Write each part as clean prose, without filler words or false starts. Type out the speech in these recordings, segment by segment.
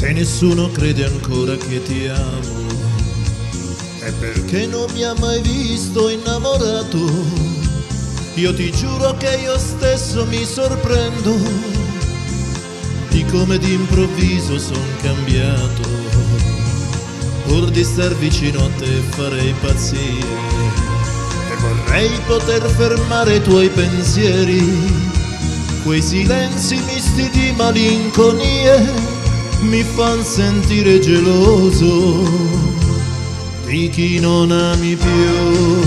Se nessuno crede ancora che ti amo, è perché non mi ha mai visto innamorato. Io ti giuro che io stesso mi sorprendo di come d'improvviso son cambiato. Pur di star vicino a te farei pazzie e vorrei poter fermare i tuoi pensieri. Quei silenzi misti di malinconie mi fan sentire geloso di chi non ami più.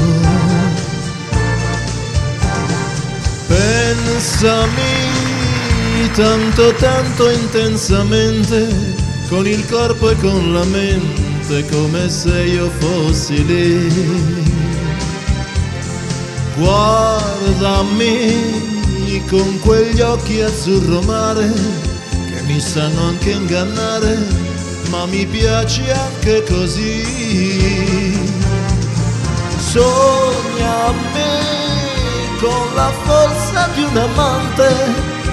Pensami tanto tanto intensamente, con il corpo e con la mente, come se io fossi lì. Guardami con quegli occhi azzurro mare che mi sanno anche ingannare, ma mi piaci anche così. Sognami con la forza di un amante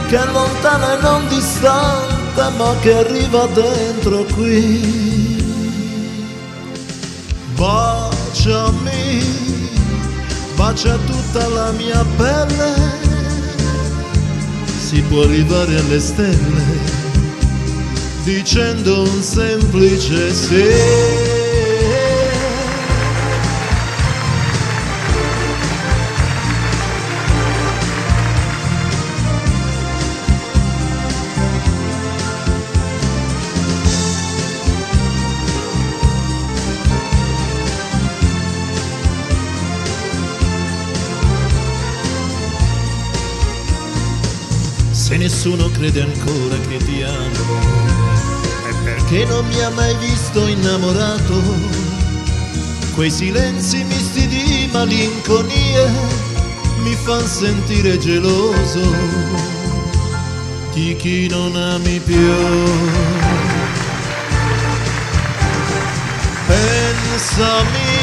che è lontana e non distante, ma che arriva dentro qui. Baciami, bacia tutta la mia pelle, si può arrivare alle stelle dicendo un semplice sì. Se nessuno crede ancora che ti amo, è perché non mi ha mai visto innamorato. Quei silenzi misti di malinconie mi fan sentire geloso di chi non ami più. Pensami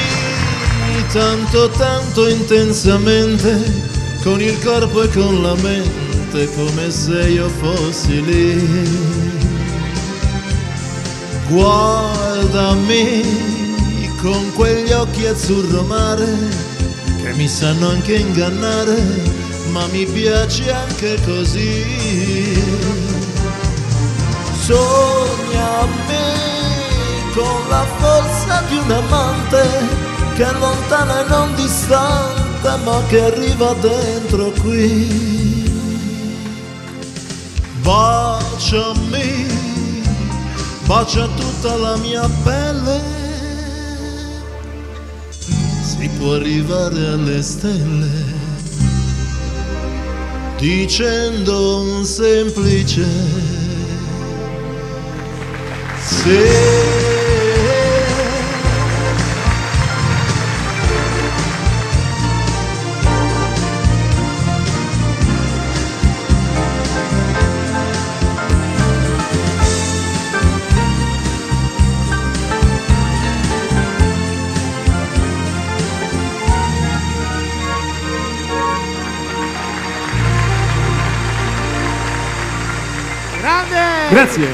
tanto tanto intensamente, con il corpo e con la mente, come se io fossi lì. Guardami con quegli occhi azzurro mare che mi sanno anche ingannare, ma mi piaci anche così. Sognami con la forza di un amante che è lontana e non distante, ma che arriva dentro qui. Baciami, bacia tutta la mia pelle, si può arrivare alle stelle dicendo un semplice sì. Grazie.